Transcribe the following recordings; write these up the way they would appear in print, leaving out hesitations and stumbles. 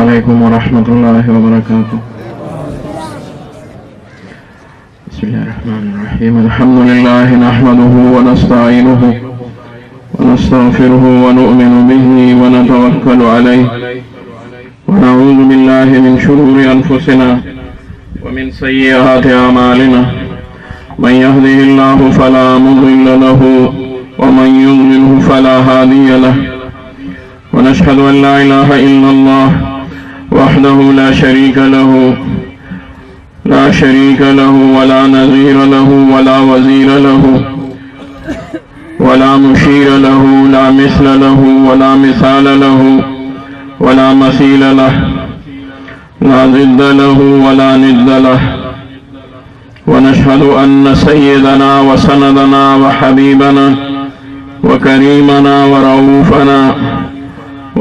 عليكم ورحمة الله وبركاته. بسم الله الرحمن الرحيم. الحمد لله نحمده ونستعينه ونستغفره ونؤمن به ونتوكل عليه ونعوذ بالله من شرور أنفسنا ومن سيئات أعمالنا. من يهده الله فلا مضل له ومن يضلله فلا هادي له. ونشهد أن لا إله إلا الله وحده لا شريك له ولا نظير له ولا وزير له ولا مشير له لا مثل له ولا مثال له ولا مثيل له لا ضد له ولا ند له. ونشهد أن سيدنا وسندنا وحبيبنا وكريمنا ورؤوفنا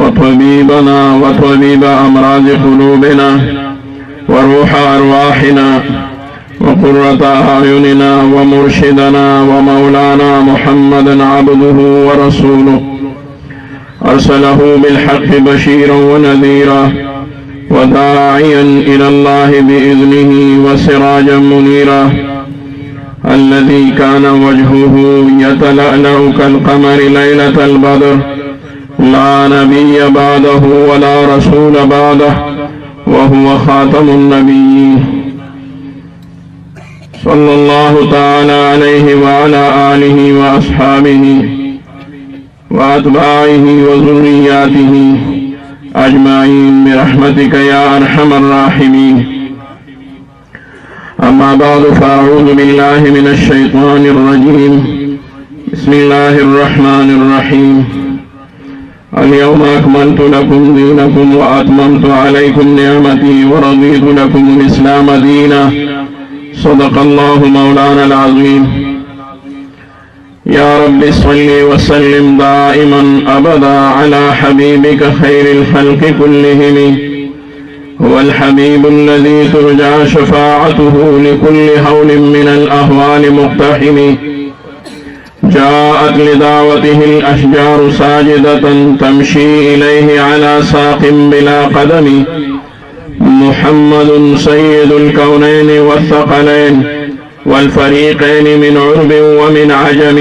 وطبيبنا وطبيب أمراض قلوبنا وروح أرواحنا وقرة أعيننا ومرشدنا ومولانا محمدا عبده ورسوله أرسله بالحق بشيرا ونذيرا وداعيا إلى الله بإذنه وسراجا منيرا الذي كان وجهه يتلألأ كالقمر ليلة البدر لا نبي بعده ولا رسول بعده وهو خاتم النبيين صلى الله تعالى عليه وعلى آله وأصحابه وأتباعه وذرياته أجمعين برحمتك يا أرحم الراحمين. أما بعد فأعوذ بالله من الشيطان الرجيم. بسم الله الرحمن الرحيم. اليوم أكملت لكم دينكم وأتممت عليكم نعمتي ورضيت لكم الإسلام دينا. صدق الله مولانا العظيم. يا رب صل وسلم دائما أبدا على حبيبك خير الخلق كلهم. هو الحبيب الذي ترجى شفاعته لكل هول من الأهوال مقتحم. جاءت لدعوته الأشجار ساجدة تمشي إليه على ساق بلا قدم. محمد سيد الكونين والثقلين والفريقين من عرب ومن عجم.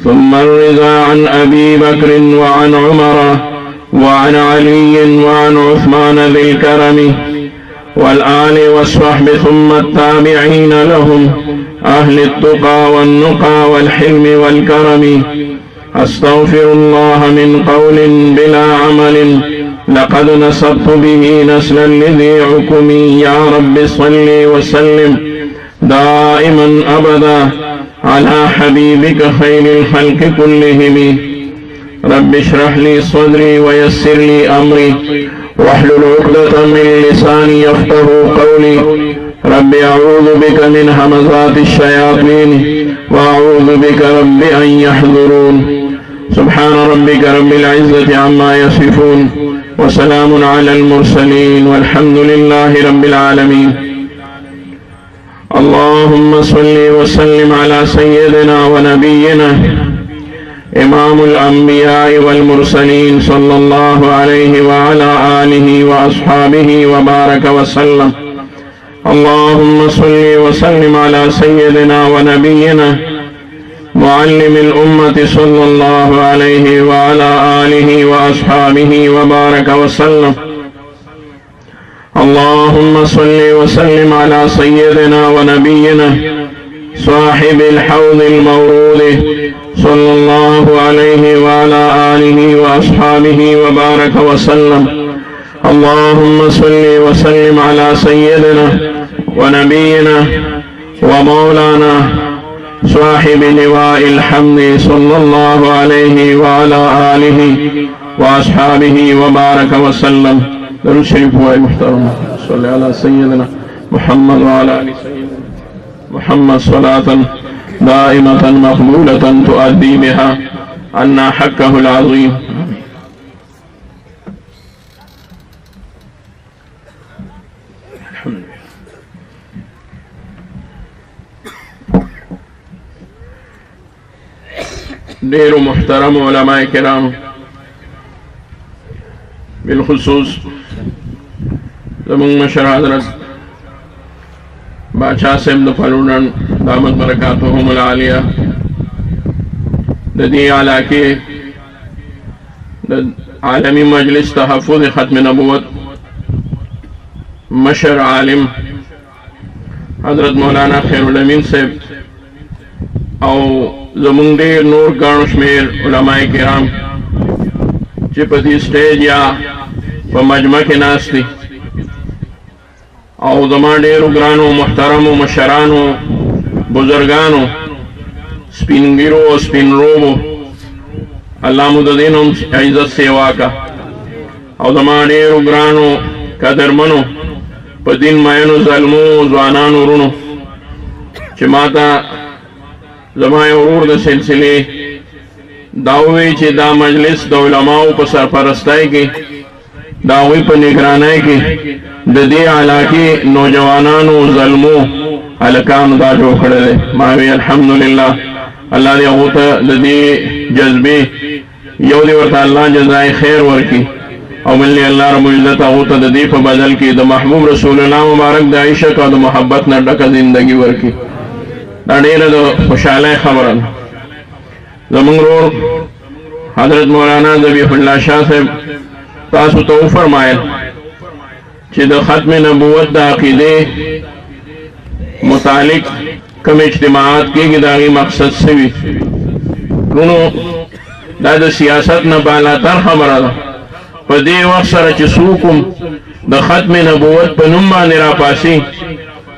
ثم الرضا عن أبي بكر وعن عمر وعن علي وعن عثمان ذي الكرم والآل والصحب ثم التابعين لهم أهل التقى والنقى والحلم والكرم. أستغفر الله من قول بلا عمل لقد نسبت به نسلا لذي عكم. يا رب صل وسلم دائما أبدا على حبيبك خير الخلق كلهم. رب اشرح لي صدري ويسر لي أمري واحلل عقدة من لساني يفقه قولي. رب أعوذ بك من همزات الشياطين وأعوذ بك رب أن يحضرون. سبحان ربك رب العزة عما يصفون وسلام على المرسلين والحمد لله رب العالمين. اللهم صل وسلم على سيدنا ونبينا إمام الأنبياء والمرسلين صلى الله عليه وعلى آله وأصحابه وبارك وسلم. اللهم صل وسلم على سيدنا ونبينا معلم الأمة صلى الله عليه وعلى آله وأصحابه وبارك وسلم. اللهم صل وسلم على سيدنا ونبينا صاحب الحوض المورود صلى الله عليه وعلى آله وأصحابه وبارك وسلم. اللهم صل وسلم على سيدنا ونبينا ومولانا صاحب لواء الحمد صلى الله عليه وعلى آله وأصحابه وبارك وسلم. درود شريف هو محترم. صل على سيدنا محمد وعلى آل سيدنا محمد صلاة دائمة مقبولة تؤدي بها عنا حقه العظيم. ډېرو محترم علماء کرام بالخصوص زمون مشر حضرت باچا صاحب د فلوډن دامت برکاتهم العالیه د دې علاقې د عالمی مجلس تحفظ ختم نبوت مشر عالم حضرت مولانا خیرالامین صاحب او زمونږ ډېر نور ګڼ شمېر علماء کرام چې په دې سټیج یا په مجمع کې ناست دي او زما ډېرو ګرانو محترمو مشرانو بزرګانو سپین ږیرو او سپین روبو الله مو د دې نوم عزت سیوا کا او زما ډېرو ګرانو قدرمنو په دین مینو ظلمو ځوانانو ورونو چې ما ته زما یو ورور د سلسلې دا ووایي چې دا مجلس د علماو په سرپرستۍ کې د هغوی په نګرانۍ کې د دې علاقې نوجوانانو ظلمو هلکانو دا جوړ کړی دی ما وی الحمدلله الله دې هغو ته د دې جذبې یو دې ورته الله جزای خیر ورکړي او بل دې الله رب العزت هغو ته د دې په بدل کې د محبوب رسول الله مبارک د عشق او د محبت نه ډکه زندګي ورکړي دا ډېره د خوشحالۍ خبره ده زمونږ ورور حضرت مولانا ذبیح الله شاه صاحب تاسو ته وفرمایل چې د ختم نبوت د عقیدې متعلق کوم اجتماعات کېږي د هغې مقصد څه وي نو دا د سیاست نه بالاتر خبره ده په دې وخت سره چې څوک د ختم نبوت په نوم باندې راپاسي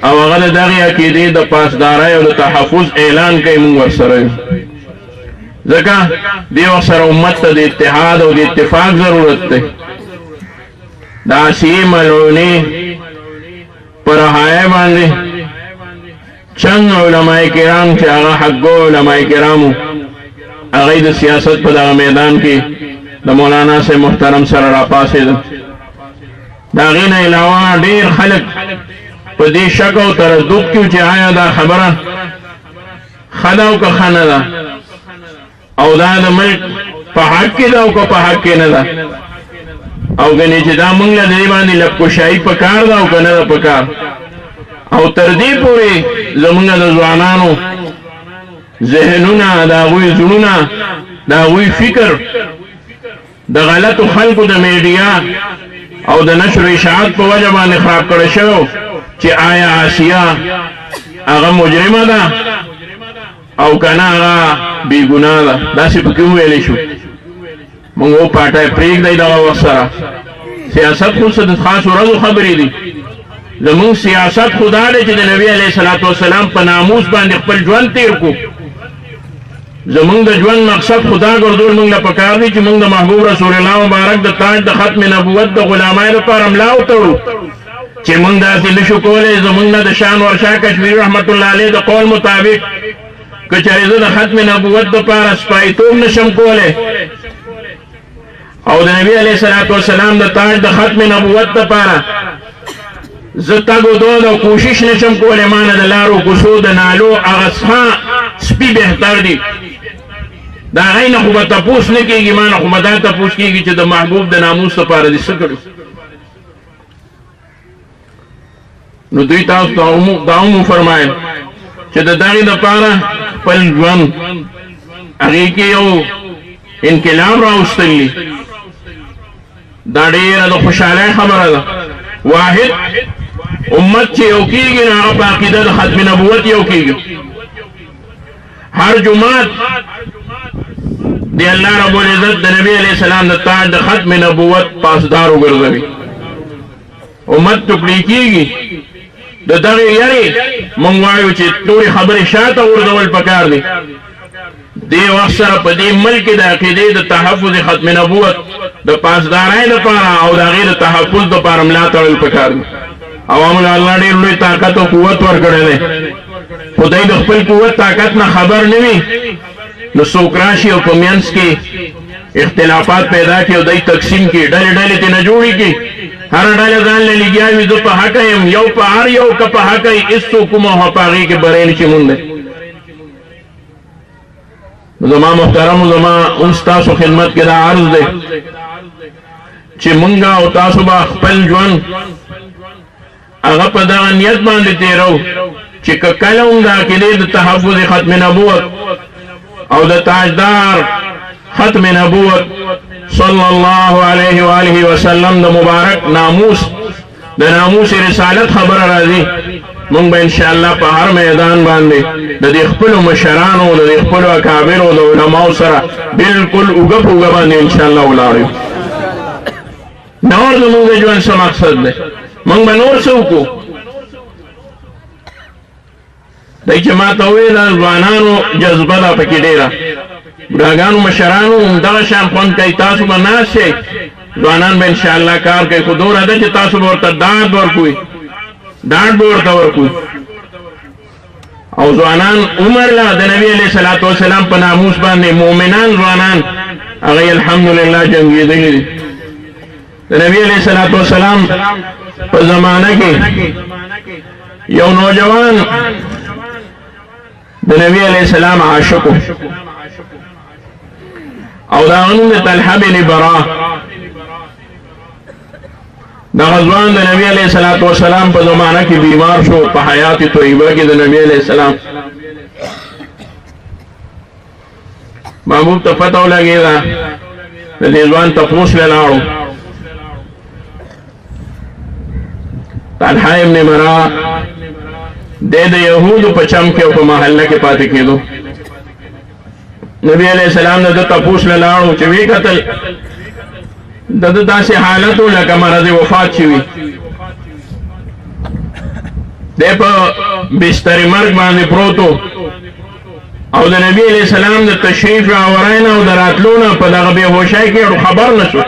او هغه د دغې عقیدې د پاسدارۍ او د تحفظ اعلان کوي موږ ورسره یو ځکه دې وخت سره امت ته د اتحاد او د اتفاق ضرورت دی د عصیې ملعونې په رهایۍ باندې چند علماء کرام چې هغه حقو علماء کرامو هغوی د سیاست په دغه میدان کې د مولانا صاحب محترم سره راپاڅېدل د هغې نه علاوه ډېر خلک په دې شک او تردد کې چې آیا دا خبره ښه ده او که ښه نه ده او دا د ملک په حق کې ده او که په حق کې نه ده او ګنې چې دا موږ له دې باندې لبکشایي په کار ده او که نه ده په کار او تر دې پورې زموږ د ځوانانو ذهنونه د هغوی زړونه د هغوی فکر د غلطو خلکو د میډیا او د نشر اشاعت په وجه باندې خراب کړی شوی چې آیا آسیه هغه مجرمه ده او که نه هغه بېګناه ده داسې پکې وویلی شو موږ وپاټی پرېږدی دغه وخت سره سیاست خو څه د خاصو ورځو خبرې دي زمونږ سیاست خو دا دی چې د نبي علیه صلات وسلام په ناموس باندې خپل ژوند تیر کړو زمونږ د ژوند مقصد خدا ګرځول موږ له پکار دی چې موږ د محبوب رسول الله مبارک د تاج د ختم نبوت د غلامۍ لپاره ملا وتړو چې موږ داسې نشو کولی زمونږ نه د شان ورشاه کشمیري رحمت الله علیه د قول مطابق که چېرې زه د ختم نبوت دپاره سپایتوب نشم کولی او د نبي علیه صلات وسلام د تاج د ختم نبوت دپاره زه تګ و دود او کوشش نشم کولی ما نه د لارو کوڅو د نالو هغه سپي بهتر دي د هغې نه خو به تپوس نه کېږي ما نه خو به دا تپوس کېږي چې د محبوب د ناموس لپاره دې څه کړي نو دوی تاسو دا هم وفرمایل چې د دغې دپاره خپل ژوند هغې کې یو انقلاب راوستلی دا ډېره د خوشحالۍ خبره ده واحد امت چې یو کېږي نو هغه په عقیده د ختم نبوت یو کېږي هر جماعت دی الله رب العزت د نبی علیه السلام د تاج د ختم نبوت پاسدار وګرځوي امت ټوکړي کېږي د دغې یارې موږ وایو چې نورې خبرې شاته غورځول پکار دي دې وخت سره په دې ملک کې د عقیدې د تحفظ ختم نبوت د پاسدارۍ لپاره او د هغې د تحفظ دپاره ملا تړل پکار دي عوامو له الله ډېر لوی طاقت او قوت ورکړی دی خدای د خپل قوت طاقت نه خبر نه وي نو څوک راشي او په منځ کې اختلافات پیدا کړي او دی تقسیم کړي ډلې ډلې ترې نه جوړې کړي هره ډله ځان له لګیا وي زه په حقه یم یو په هر یو که په حقه یې هېڅوک کوم او په هغې کې بری نشي موندی نو زما محترمو زما اوس ستاسو خدمت کې دا عرض دی چې مونږ او تاسو به خپل ژوند هغه په دغه نیت باندې تیرو چې که کله هم د عقیدې د تحفظ ختم نبوت او د تاجدار ختم نبوت صلی الله علیه و آله وسلم د مبارک ناموس د ناموس رسالت خبر راځي مونږ به ان شاء الله په هر میدان باندې د دې خپل مشرانو د دې خپل اکابرو د علماو سره بالکل اوږه په اوږه باندې ان شاء الله ولاړو. نور زموږ د ژوند څه مقصد دی؟ مونږ به نور څه وکړو؟ دی چې ما ته وویل ځوانانو جذبه ده پکې ډېره، بوډاګانو مشرانو همدغه شان خوند کوي، تاسو به ناست شئ، ځوانان به انشاءالله کار کوي، خو دومره ده چې تاسو به ورته ډاډ ورکوئ، ډاډ به ورته ورکوئ. او ځوانان عمر له د نبي علیه صلات وسلام په ناموس باندې مؤمنان ځوانان هغه الحمدلله جنګېدلي دي. د نبي علیه صلات وسلام په زمانه کې یو نوجوان د نبی علیه السلام عاشقو او دا غنوم د طلحه بن برا. دا غزوان د نبی علیه الصلاۃ والسلام په زمانه کې بیمار شو په حیات طیبه کې د نبی علیه السلام. محبوب ته پته ولګېده د دې ځوان تپوس لاړو. طلحه ابن برا د یهودو په چم کې او په محله کې پاتې کېدو. نبی علیہ السلام د تپوس لاړو چې وی قتل د داسې حالت لکه مرض وفات شوی د په بستر مرګ باندې پروتو او د نبی علیہ السلام د تشریف راورین او د راتلونه په دغه بېهوشۍ کې خبر نشو.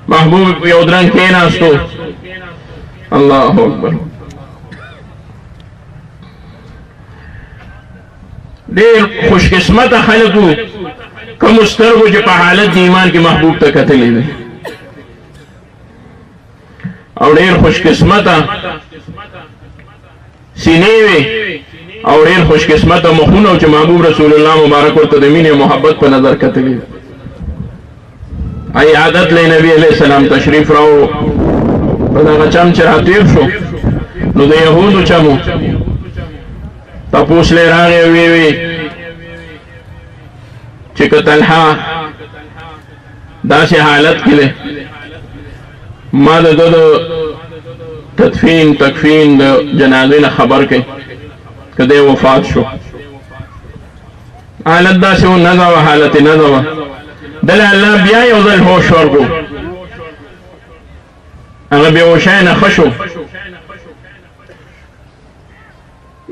محبوب یو درنګ کېناستو. الله اکبر. ډېر خوش قسمته خلکو کوم سترګو چې په حالت د ایمان کې محبوب ته کتلې دي او ډېر خوش قسمته سینې وي او ډېر خوش قسمته مخونه چې محبوب رسول الله مبارک ورته د مینې محبت په نظر کتلې. ای عادت له نبی علیہ السلام تشریف راو په دغه چم چې راتیر شو نو د یهودو چمو تپوس لے راغے وی چکه طلحه داسې حالت کې ده ما د تدفین تکفین د جنازې نه خبر کوي که دی وفات شو. حالت داسې نه ده وه حالت نه ده وه دله الله بیا یو ځل هوش ورکړو هغه بېهوشۍ نه ښه شو.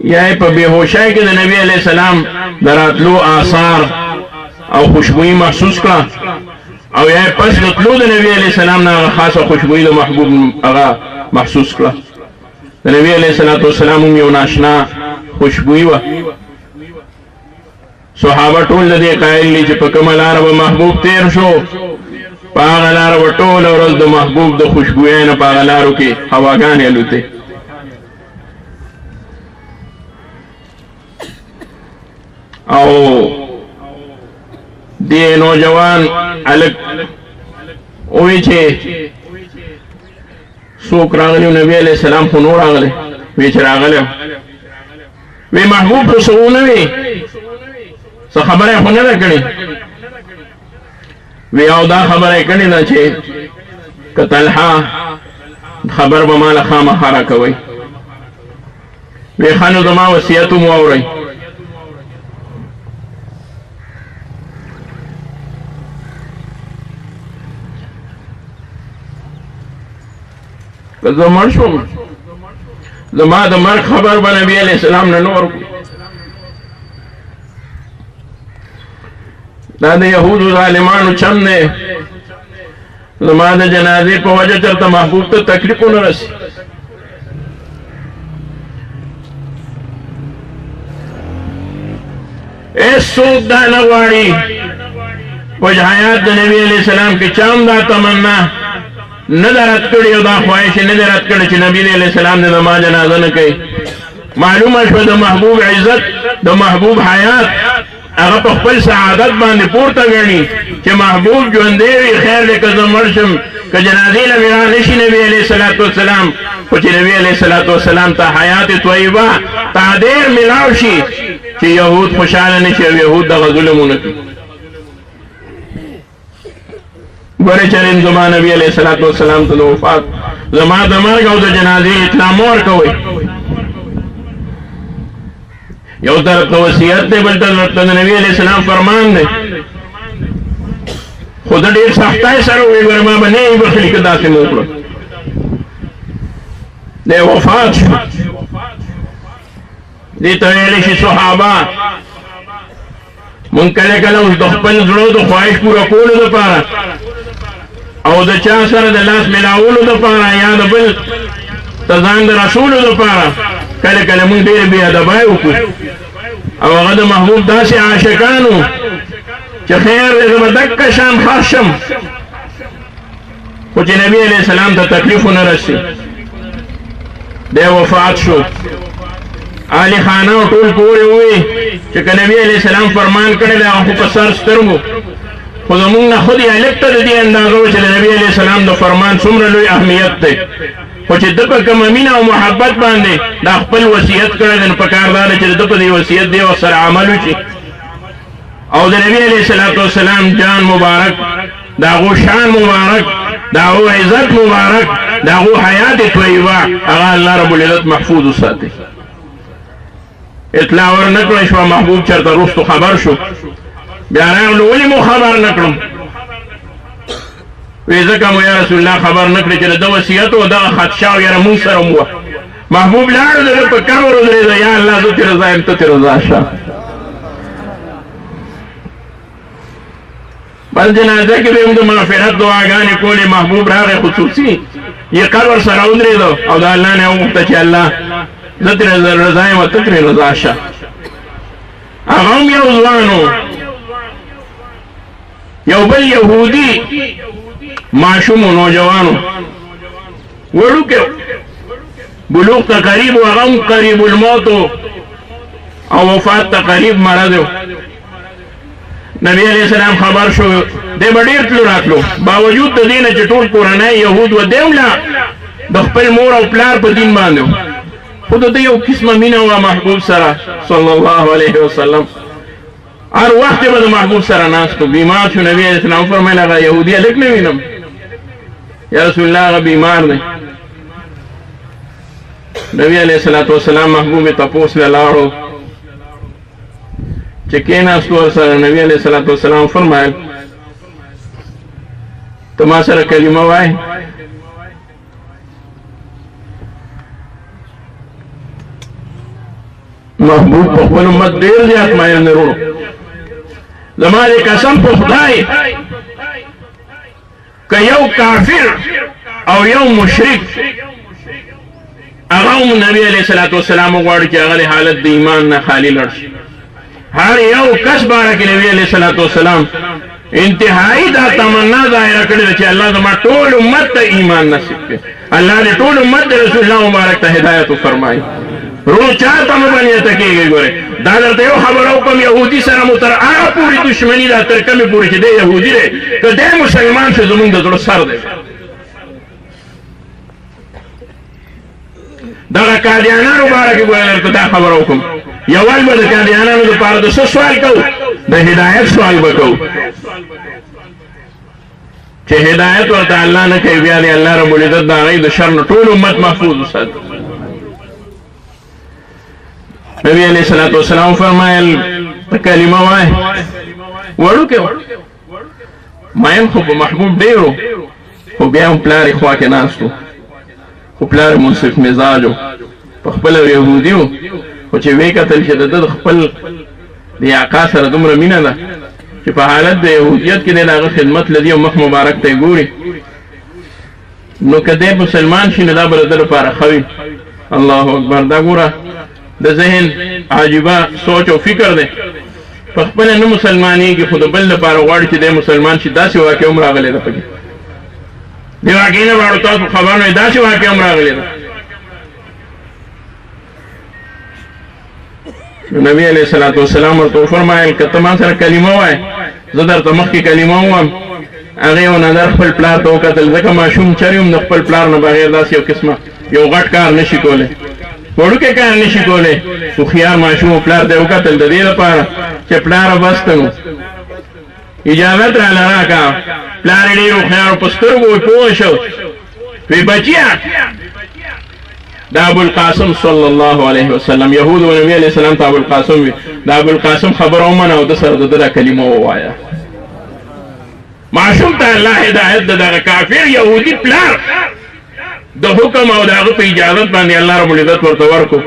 یا په بېهوشۍ کې د نبی علیه السلام د راتلو آثار او خوشبویي محسوس کړه او یا پس د تلو د نبی علیه السلام نه هغه خاصه خوشبویي د محبوب هغه محسوس کړه. د نبی علیه الصلاۃ والسلام هم یو ناشنا خوشبویي وه. صحابه ټول د دې قایل دي چې په کومه لاره به محبوب تیر شو په هغه لاره به ټوله ورځ د محبوب د خوشبویۍ نه په هغه لارو کې هواګانې الوتې. او دی نوجوان الک وی چې څوک راغلی نبی علیہ السلام خو نور راغلی وی چې راغلی وی محبوب خو څه ونه وی څه خبره خو نه ده کړې وی او دا خبره کړې ده چې که طلحه خبر به ماله خامخا راکوئ وی ښه نو زما وصیت هم واورئ. که زه مړ شوم زما د مرګ خبر به نبي علیه السلام نه نور دا د یهودو ظالمانو چم دی زما د جنازې په وجه چېرته محبوب ته تکلیف ونه رسي. هېڅوک دا نه غواړي په حیات د نبي علیه السلام کې چا هم دا تمنا نه ده رد کړې او دا خواهش نه ده رد کړې چې نبي علیه السلام د زما جنازه نه کوي. معلومه شوه د محبوب عزت د محبوب حیات هغه په خپل سعادت باندې پورته ګڼي چې محبوب ژوندی وي خیر دی که زه مړ شم که جنازې له مې رانشي نبي علیه صلات وسلام خو چې نبي علیه صلات وسلام ته حیات طیبه تعدیر ملاو شي چې یهود خوشحاله نه شي او یهود دغه ظلم ونه کړي. ګورې چرین زما نبي علیه صلات وسلام ته د وفات زما د مرګ او د جنازې اطلاع مه ورکوئ. یو طرف ته وصیت دی بل طرف ته د نبي علیه السلام فرمان دی خو د ډېر سختۍ سره ووایي ګوره ما به نه یې بخلي که داسې مو وکړه دی وفات شو. دې ته ویلی شي صحابه مونږ کله کله اوس د خپل زړه د خواهش پوره کولو دپاره او د چا سره د لاس ملاولو دپاره یا د بل د ځان د رسولو دپاره کله کله مونږ ډېرې بې ادبۍ وکړو او هغه د محبوب داسې عاشقانو چې خیر دی زه به دکه شان خاص شم خو چې نبي علیه السلام ته تکلیف ونه رسي دی وفات شو. اهل خانه او ټول پورې ووایي چې که نبي علیه السلام فرمان کړی دی هغه خو په سر سترګو خو زمونږ نه خود یې هلک ته د دې اندازه و چې د نبي علیه السلام د فرمان څومره لوی اهمیت دی خو چې ده په کومه مینه او محبت باندې دا خپل وصیت کړی دی نو پکار دا ده چې د ده په دې وصیت دی ورسره عمل وشي او د نبي علیه صلات وسلام جان مبارک د هغو شان مبارک د هغو عزت مبارک د هغو حیات طیبه هغه الله رب العزت محفوظ وساتي. اطلاع ورنه کړی شوه محبوب چېرته وروستو خبر شو بیا راغلو ولې مو خبر نه کړم وی ځکه مو یا رسول الله خبر نه کړې چې د ده وصیت و دغه خدشه او یاره مونږ سره مو وه محبوب لاړو د ده په قبر ودرېده یا الله زه ترې رضا یم ته ترې رضا شه. بل جنازه کې به هم د مغفرت دعاګانې کولې محبوب راغی خصوصي یې قبر سره ودرېده او د الله نه یې وغوښته چې الله زه ترې رضا یم ته ترې رضا شه. هغه هم یو ځوان و یو بل یهودي معشوم و نوجوانو وړوکی بلوغ ته قریب و هغه هم قریب الموت او وفات ته قریب مرض و. نبی علیه السلام خبر شو دی به ډېر تلو راتلو باوجود د دې نه چې ټول کورنۍ یهود و دی هم لا د خپل مور او پلار په دین باندې و خو د ده یو قسمه مینه وه محبوب سره صلی الله علیه وسلم. هر وخت به د محبوب سره ناست و بیمار شو نبی علیه السلام فرمیل هغه یهودي هلک نه وینم یا رسول الله هغه بیمار دی. نبی علیه الصلاة والسلام محبوب تپوس له لاړو چې کېناستو ورسره نبی علیه الصلاة والسلام فرمایل ته ما سره کلمه وایې محبوب په خپل امت ډېر زیات مایل نه وروړو زما دې قسم په خدای که یو کافر او یو مشرک هغه هم نبی علیه الصلاة والسلام وغواړي چې هغه حالت د ایمان نه خالي لړ شي هر یو کس باره کې نبی علیه الصلاة والسلام انتهایی دا تمنا ظاهره کړې ده چې الله زما ټول امت ته ایمان نصیب کړي الله دې ټول امت د رسول الله مبارک ته هدایت وفرمایي. رو چا ته مه بنیته کېږئ ګورئ دا درته یو خبره وکړم یهودي سره مو تر هغه پورې دشمني ده تر کومې پورې چې دی یهودي دی که دی مسلمان شو زمونږ د زړه سر دی. دغه قادیانانو باره کې ګوره درته دا خبره وکړم یوال به د قادیانانو دپاره د څه سوال کوو د هدایت سوال به کوو چې هدایت ورته الله نه کوي بیا دی الله رب العزت د هغوی د شر نه ټول امت محفوظ وساتي. نبی علیہ الصلوۃ والسلام فرمایل کلمه وای وړوکې مایم خو په محبوب ډېرو خو بیا هم پلار یې خوا کې ناست و خو پلار یې منصف مزاج و په خپله یهودي و خو چې ویې کتل چې د ده د خپل د آقا سره دومره مینه ده چې په حالت د یهودیت کې دی د هغه خدمت لدي او مخ مبارک ته یې ګوري نو که دی مسلمان شي نو دا به د ده لپاره ښه وي. الله اکبر دا ګوره د ذهن عجیبه سوچ او فکر دی په خپله نه مسلمانېږي خو د بل لپاره غواړي چې دی مسلمان شي داسې واقع هم راغلی ده پکې دې واقعې نه به تاسو خبر نه وي داسې واقع هم راغلی ده. نبی علیہ الصلوۃ والسلام ورته فرمایل که ته ما سره کلمه وای زه درته مخکې کلمه ووایم. هغې یو نظر خپل پلار ته وکتل ځکه ماشوم چرې هم د خپل پلار نه بغیر داسې یو قسمه یو غټ کار نشي کولی، وړوکی کار نشي کولی. هوښیار ماشوم پلار ته یې وکتل د دې لپاره چې پلاره بس ته نو اجازت راله راکړه. پلار یې ډېر هوښیار په سترګو پوه شو، وی بچیه دا ابوالقاسم صلی الله علیه وسلم یهود و نبی علیه السلام ته ابوالقاسم وي، دا ابوالقاسم خبره ومنه او د سره د ده دا کلمه ووایه. معشوم ته الله هدایت د دغه کافر یهودي پلار د حکم او د هغه په اجازت باندې الله رب العزت ورته ورکړو.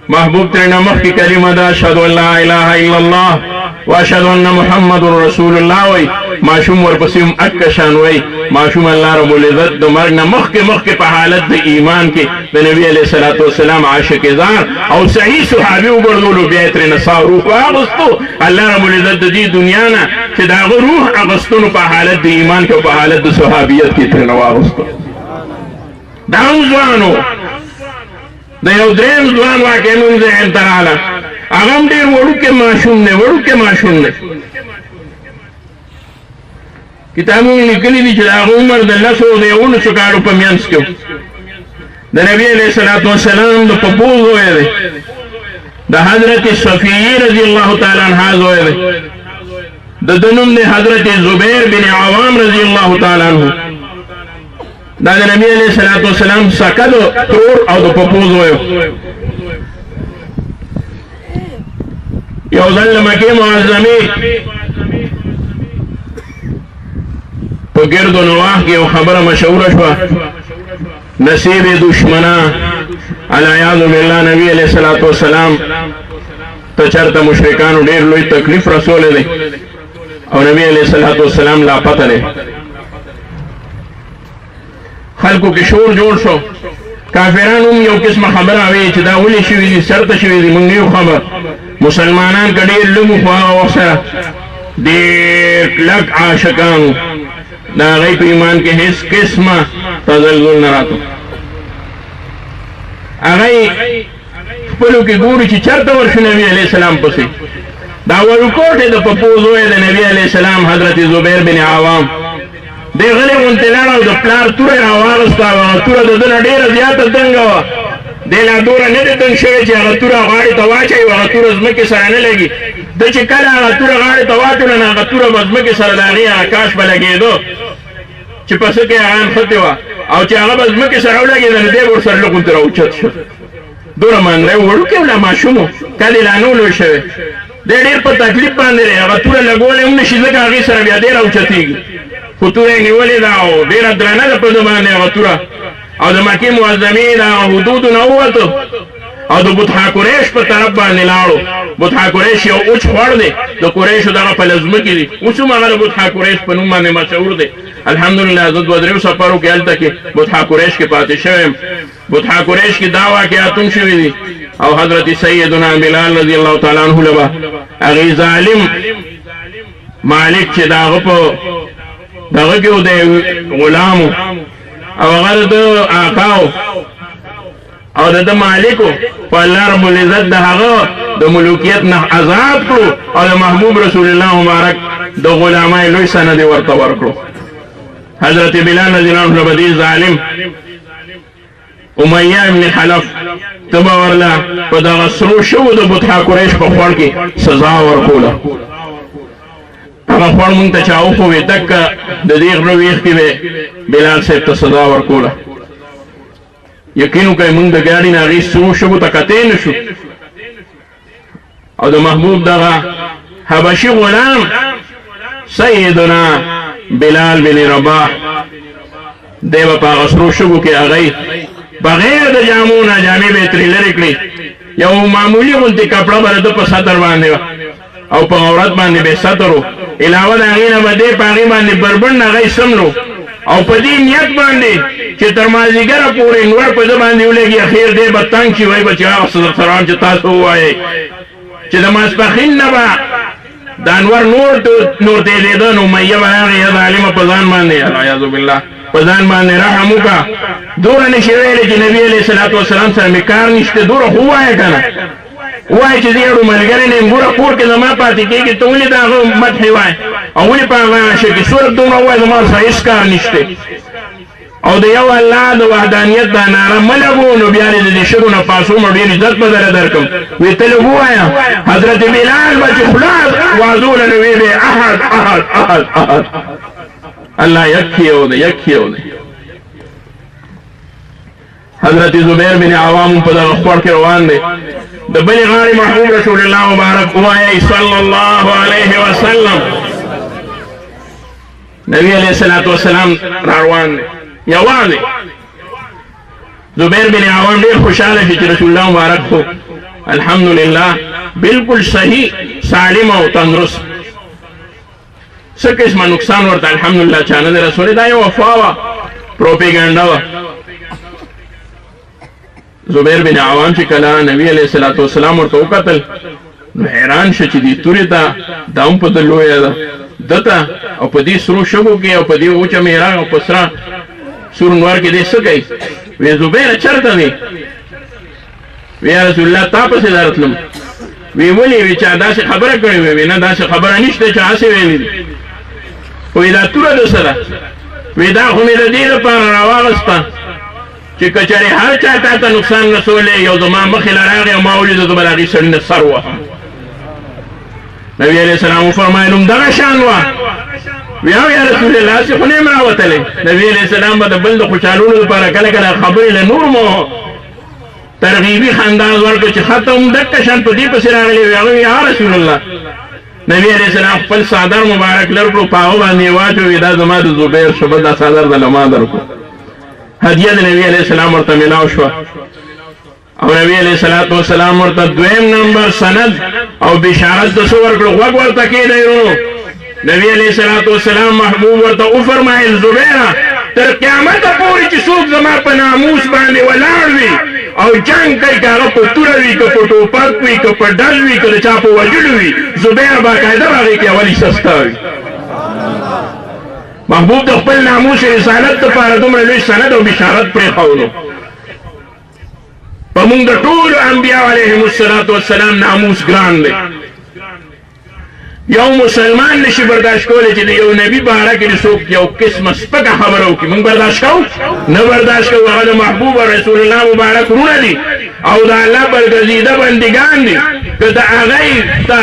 محبوب ترېنه مخکې کلمه ده اشهد ان لا اله الا الله واشهد ان محمد رسول الله وی. معشوم ورپسې هم اکه شان وی. معشوم الله رب العزت د مرګ نه مخکې په حالت د ایمان کې د نبی علیه الصلوۃ والسلام عاشق ځان او صحیح صحابي وګرځولو، بیا یې ترېنه سا روح واغوستو. الله رب العزت د دې دنیا نه چې د هغه روح اغوستلو په حالت د ایمان کې او په حالت د صحابیت کې ترېنه واغوستو. دا هم ځوان و. د یو درېیم ځوان واقع مونږ ذهن ته راغله، هغه هم ډېر وړوکی ماشوم دی، وړوکی ماشوم دی. کتابونه لیکلي دي چې د هغه عمر د 10 کالو په منځ کې د نبي علیه الصلوۃ والسلام د پپو زوی دی، د حضرت صفیه رضی الله تعالی عنها زوی دی. د ده نوم دی حضرت زبیر بن عوام رضی الله تعالی عنه. دا د نبی علیه الصلوۃ والسلام سکه د ترور او د پپو زوی. یو ځل د مکې معظمې په ګرد و نواح کې یو خبره مشهوره شوه، نصیب دشمنا العیاذ بالله نبی علیه الصلوۃ والسلام ته چېرته مشرکانو ډېر لوی تکلیف رسولی دی او نبی علیه الصلوۃ والسلام لاپته دی. خلکو کې شور جوړ شو، کافرانو هم یو قسمه خبره وی چې دا ولې شوي دي، سرته شوي دي، موږ نه یو خبر. مسلمانان که ډېر لږ وو خو هغه وخت سره ډېر کلک عاشقان وو، د هغوی په ایمان کې هېڅ قسمه تزلزل نه راتلو. هغوی خپلو کې ګوري چې چېرته ورشو نبي علیه السلام پسې. دا وړوکوټې د پپو زوی د نبي علیه السلام حضرت زبیر بن عوام دی غلی غوندې لاړه او د پلار توره یې راواغسته او هغه توره د ده نه ډېره زیاته دنګه وه. دی لا دوره نه دی دنګ شوی چې هغه توره غاړې ته واچوي او هغه توره ځمکې سره نه لګي. ده چې کله هغه توره غاړې ته واچوله نو هغه توره به ځمکې سره د هغې هغه کاش به لګېدو چې په څه کې هغه نښتې وه او چې هغه به ځمکې سره ولګېده نو دی به ورسره لږ غوندې راوچت شو. دومره مانری وړوکی ولا ماشوم و، کلې لا نه و لوی شوی. دی ډېر په تکلیف باندې دی، هغه توره لګولی هم نه شي ځکه هغې سره بیا دی راوچتېږي. خو توره یې نیولې ده او ډېره درنه ده په ده باندې هغه توره. او د مکې معظمې د حدودو نه ووتو او د بطحا قریش په طرف باندې لاړو. بطحا قریش یو اوچ خوړ دی، د قریشو دغه په لزمکې دي، اوس هم هغه د بطحا قریش په نوم باندې مشهور دی. الحمدلله زه 2-3 سفرو کې هلته کې بطحا قریش کې پاتې شوی یم. بطحا قریش کې دا واقعات هم شوي دي او حضرت سیدنا بلال رضی الله تعالی عنه له به هغې ظالم مالک چې د هغه په دغه کې و د غلامو او هغه د آقاو او د ده مالکو په الله رب العزت د هغه د ملوکیت نه آزاد کړو او د محبوب رسول الله مبارک د غلامۍ لوی سند یې ورته ورکړو. حضرت بلال رضی الله عنه به دې ظالم امیه ابن خلف ته به ورله په دغه سرو شوو د بطحا قریش په خوړ کې سزا ورکوله. هغه خوړ مونږ ته چا وښوې دکه د دې غره ویښ کې به بلال صاحب ته سزا ورکوله. یقین وکړئ مونږ د ګاډي نه هغې سرو شوو ته کتی نه شو او د محبوب دغه حبشي غلام سیدنا بلال بن رباح دی به په هغه سرو شګو کې هغی بغیر د جامو نه جامې به یې ترې لرې کړې. یو معمولي غوندې کپړه به د ده په سطر باندې وه او په عورت باندې به سطر و. علاوه د هغې نه به دی په هغې باندې بربند هغی سملو او په دې نیت باندې چې تر مازدیګره پورې نور په ده باندې ولګي اخیر دی به تنګ شي وایي به چې هغه سران چې تاسو ووایئ چې د ماسپښین نه به د انور نور تېرېده نو امیه به هغې ظالمه په ځان باندې العیاذ بالله په ځان باندې رحم وکړه. دوره نشي ویلی چې نبي علیه الصلوۃ والسلام سره مې کار نشته، دوره خو ووایه که نه وای چې زیړو ملګری نه ګوره کور کې زما پاتې کېږي ته ولې د هغه مدح وای او ولې په هغه شکل صورت دومره وای زما سره هېڅ کار نشته او د یو الله د وحدانیت دا ناره مه لګو نو بیا دې د شګو نه پاسوم او ډېر عزت به درله درکړم وی ته لږ ووایه حضرت بلال به چې خوله وازونه نو وی به احد احد احد احد الله یک یو دی یک یو دی حضرت زبیر بن عوام په دغه خور کې روان دی د بلې غاړې محبوب رسول الله مبارک ووایئ صلی الله علیه وسلم نبی علیه الصلاة والسلام را روان دی یوازې زبیر بن عوام ډېر خوشحاله شي چې رسول الله مبارک خو الحمدلله بالکل صحیح سالم او تندرست څه قسمه نقصان ورته الحمدلله چا نه دی رسولی دا یو افوا وه پروپیګنډا وه زبیر بن عوام چې کله نبی علیه الصلاة والسلام ورته وکتل نو حیران شه چې دې تورې ته دا هم په ده لویه ده ده ته او په دې سرو شګو کې او په دې وچه میراغ او په سره سور نور کې دې څه کوي وی زبیره چېرته دی وی یا رسول الله تا پسې درتلم وی ولې وی چا داسې خبره کړې وی نه داسې خبره نشته چې هسې ویلې دي وی دا توره د څه ده وی دا خو مې د دې لپاره راواغسته چې که چېرې هر چا تا ته نقصان رسولی یو زما مخې له راغی او ما ولیده زه به د هغې سړي نه سر ووهم نبي علیه السلام وفرمایل همدغه شان وه وی او یا رسول الله هسې خو نه یم راوتلی نبي علیه السلام به د بل د خوشحالولو لپاره کله کله خبرې له نور مو ترغیبي خنداز ورکړو چې ښه ته هم دقه شان په دې پسې راغلی وي هغه وی یا رسول الله نبی علیه السلام خپل څادر مبارک لر کړو په هغه باندې یې واچوي دا زما د زبیر شوه دا څادر دله ما درکړو هدیه د نبی علیه السلام ورته ملاو شوه او نبی علیه الصلاة والسلام ورته دویم نمبر سند او بشارت د څه ورکړو غوږ ورته کېدی ورو نبی علیه الصلاة والسلام محبوب ورته وفرمایل زبیره تر قیامته پورې چې څوک زما په ناموس باندې ولاړ وي او جنګ کوي که هغه په توره وي که په ټوپک وي که په ډل وي که د چا په وژلو وي زبیره باقاعده به هغې کې اول حصه ستا وي محبوب د خپل ناموس رسالت دپاره دومره لوی سند او بشارت پرېښودو په موږ د ټولو انبیاو علیهم الصلاة والسلام ناموس ګران دی یو مسلمان نشي برداشت کولی چې د یو نبي باره کې د څوک یو قسمه سپکه خبره وکړي موږ برداشت کوو نه برداشت کوو هغه د محبوب رسول الله مبارک وروڼه دي او د الله برګزیده بندګان دي که د هغی ته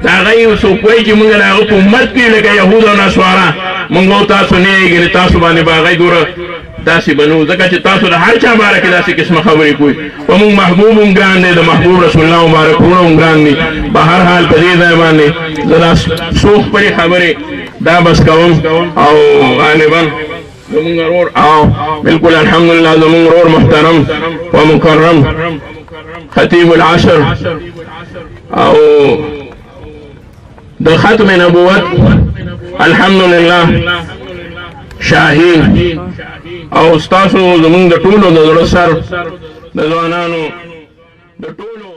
د هغی څوک وایي چې موږ د هغه په امت کې لکه یهود او نصوارا موږ او تاسو نه یې تاسو باندې به هغی ګوره داسې بنو ځکه چې تاسو د هر چا باره کې داسې قسمه خبرې کوئ په موږ محبوب هم ګران دی د محبوب رسول الله مبارک وروڼه هم ګران دي په هر حال په دې ځای باندې زه دا څو خپلې خبرې دا بس کوم او غالبا زمونږ ورور او بالکل الحمدلله زمونږ ورور محترم و مکرم خطیب العصر او د ختم نبوت الحمدلله شاهین او ستاسو زمونږ د ټولو د زړه سر د ځوانانو د ټولو